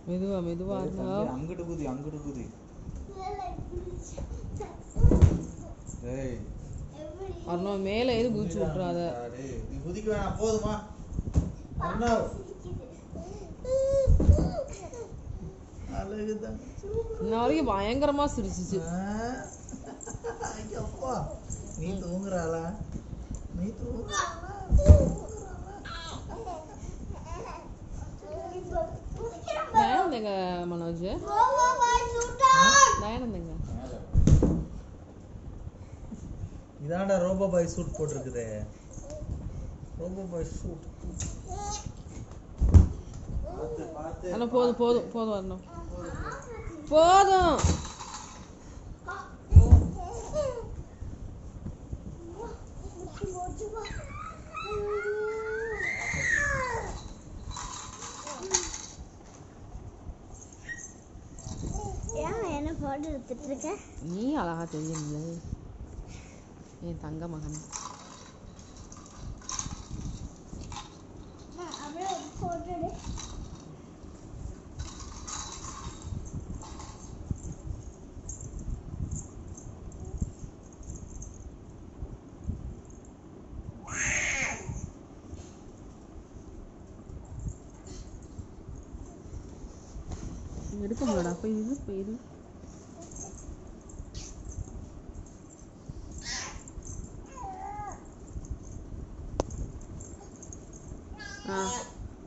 மெதுவா மெதுவா அங்கிட்டு குதி அங்கிட்டு குதி. அர்ணவ் மேல ஏது குதிச்சு விட்டுறாத. நீ குதிக்க வேணாம் போதுமா அர்ணவ். அழகுதான். இன்ன வரைக்கும் பயங்கரமா சிரிச்சிச்சு. அப்பா நீ தூங்குறாளா? நீ தூங்குறாளா? தயானந்தங்க மனோஜ் தயானந்தங்க இதாண்டா ரோபோ பாய் சூட் போட்டிருக்குதே. ரோபோ பாய் சூட். அண்ணா போதும் போதும் போதும் வரணும் போதும். என்ன போட்டோ எடுத்துட்டு இருக்க? நீ அழகா தெரியல என் தங்க மகன். எடுக்க முடியலடா போய் இது போய் இது.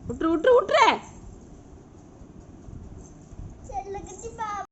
விட்டுரு விட்டுரு விட்டுரு.